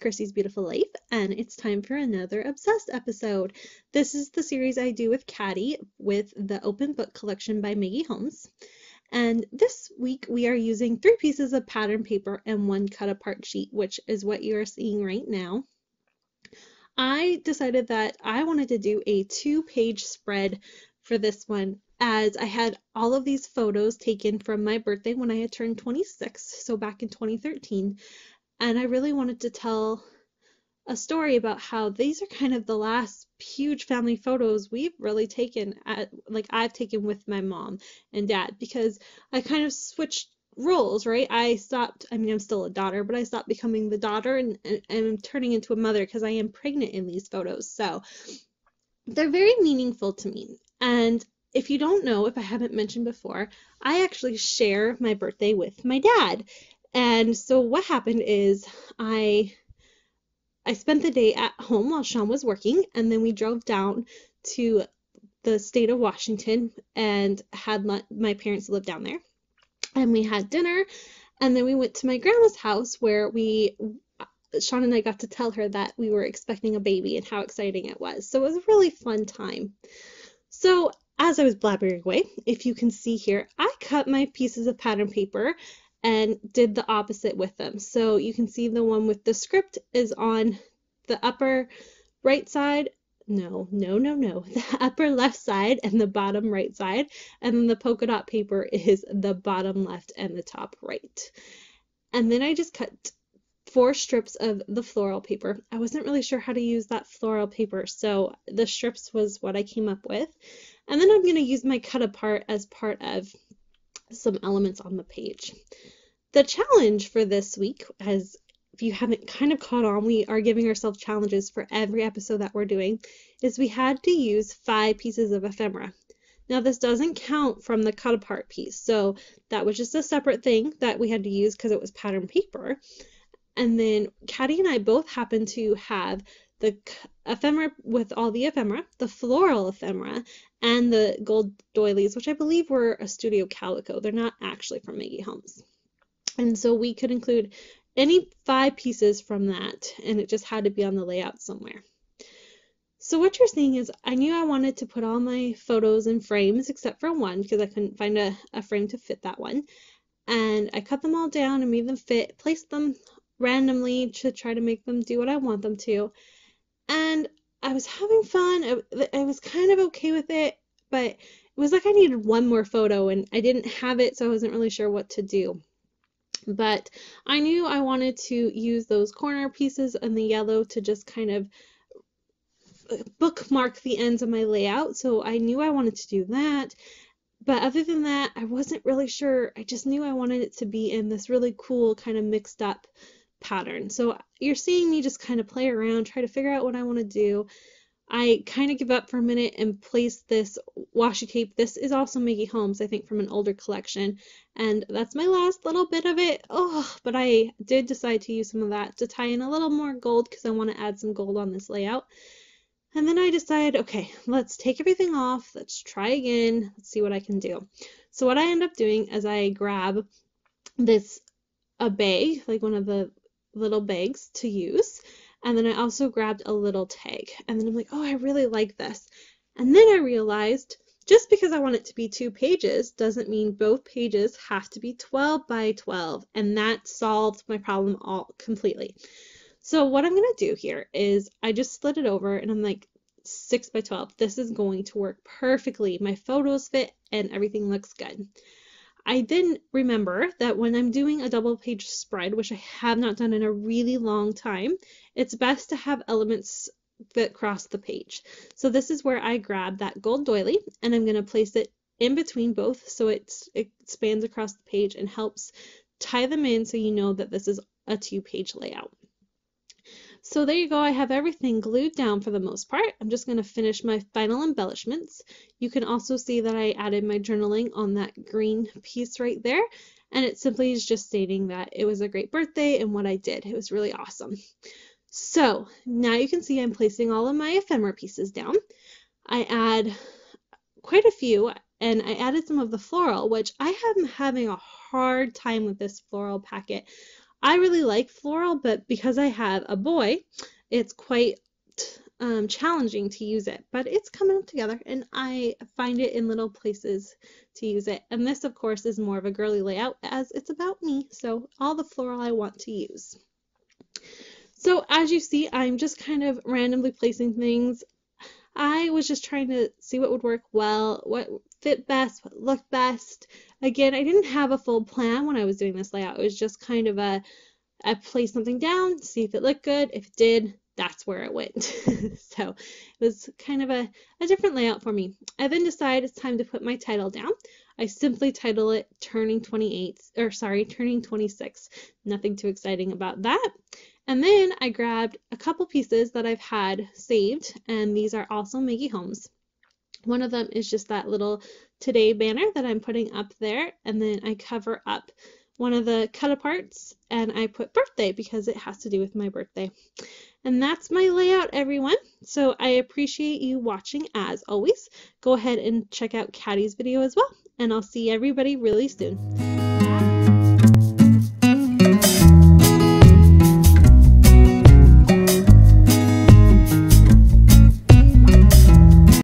Kirsty's Beautiful Life, and it's time for another Obsessed episode. This is the series I do with Katty with the Open Book Collection by Maggie Holmes. And this week we are using 3 pieces of pattern paper and 1 cut apart sheet, which is what you are seeing right now. I decided that I wanted to do a 2-page spread for this one, as I had all of these photos taken from my birthday when I had turned 26, so back in 2013. And I really wanted to tell a story about how these are kind of the last huge family photos we've really taken I've taken with my mom and dad, because I kind of switched roles, right? I'm still a daughter, but I stopped becoming the daughter and I'm turning into a mother because I am pregnant in these photos. So they're very meaningful to me. And if you don't know, if I haven't mentioned before, I actually share my birthday with my dad. And so what happened is I spent the day at home while Sean was working, and then we drove down to the state of Washington and had my parents live down there. And we had dinner, and then we went to my grandma's house where Sean and I got to tell her that we were expecting a baby and how exciting it was. So it was a really fun time. So as I was blabbering away, if you can see here, I cut my pieces of pattern paper and did the opposite with them. So you can see the one with the script is on the upper right side. No. The upper left side and the bottom right side. And then the polka dot paper is the bottom left and the top right. And then I just cut 4 strips of the floral paper. I wasn't really sure how to use that floral paper, so the strips was what I came up with. And then I'm going to use my cut apart as part of some elements on the page. The challenge for this week, as if you haven't kind of caught on, we are giving ourselves challenges for every episode that we're doing, is we had to use 5 pieces of ephemera. Now this doesn't count from the cut apart piece, so that was just a separate thing that we had to use because it was pattern paper. And then Katty and I both happen to have the ephemera with all the ephemera, the floral ephemera, and the gold doilies, which I believe were a Studio Calico. They're not actually from Maggie Holmes. And so we could include any 5 pieces from that, and it just had to be on the layout somewhere. So what you're seeing is I knew I wanted to put all my photos in frames except for one because I couldn't find a frame to fit that one. And I cut them all down and made them fit, placed them randomly to try to make them do what I want them to. And I was having fun. I was kind of okay with it, but it was like I needed one more photo and I didn't have it, so I wasn't really sure what to do. But I knew I wanted to use those corner pieces and the yellow to just kind of bookmark the ends of my layout, so I knew I wanted to do that. But other than that, I wasn't really sure. I just knew I wanted it to be in this really cool kind of mixed up pattern. So you're seeing me just kind of play around, try to figure out what I want to do. I kind of give up for a minute and place this washi tape. This is also Maggie Holmes, I think, from an older collection. And that's my last little bit of it. Oh, but I did decide to use some of that to tie in a little more gold because I want to add some gold on this layout. And then I decided, okay, let's take everything off. Let's try again. Let's see what I can do. So what I end up doing is I grab a bag, like one of the little bags to use. And then I also grabbed a little tag. And then I'm like, oh, I really like this. And then I realized just because I want it to be 2 pages doesn't mean both pages have to be 12 by 12. And that solved my problem all completely. So what I'm going to do here is I just split it over and I'm like 6 by 12. This is going to work perfectly. My photos fit and everything looks good. I then remember that when I'm doing a double page spread, which I have not done in a really long time, it's best to have elements that cross the page. So this is where I grab that gold doily and I'm going to place it in between both so it spans across the page and helps tie them in so you know that this is a 2-page layout. So there you go, I have everything glued down for the most part. I'm just going to finish my final embellishments. You can also see that I added my journaling on that green piece right there, and it simply is just stating that it was a great birthday and what I did. It was really awesome. So now you can see I'm placing all of my ephemera pieces down. I add quite a few, and I added some of the floral, which I am having a hard time with this floral packet. I really like floral, but because I have a boy, it's quite challenging to use it, but it's coming together and I find it in little places to use it. And this, of course, is more of a girly layout as it's about me, so all the floral I want to use. So as you see, I'm just kind of randomly placing things. I was just trying to see what would work well, what fit best, what looked best. Again, I didn't have a full plan when I was doing this layout. It was just kind of I placed something down, see if it looked good. If it did, that's where it went. So it was kind of a different layout for me. I then decided it's time to put my title down. I simply title it Turning 26. Nothing too exciting about that. And then I grabbed a couple pieces that I've had saved, and these are also Maggie Holmes. One of them is just that little today banner that I'm putting up there, and then I cover up one of the cut aparts and I put birthday because it has to do with my birthday. And that's my layout, everyone. So I appreciate you watching as always. Go ahead and check out Katty's video as well, and I'll see everybody really soon. Bye.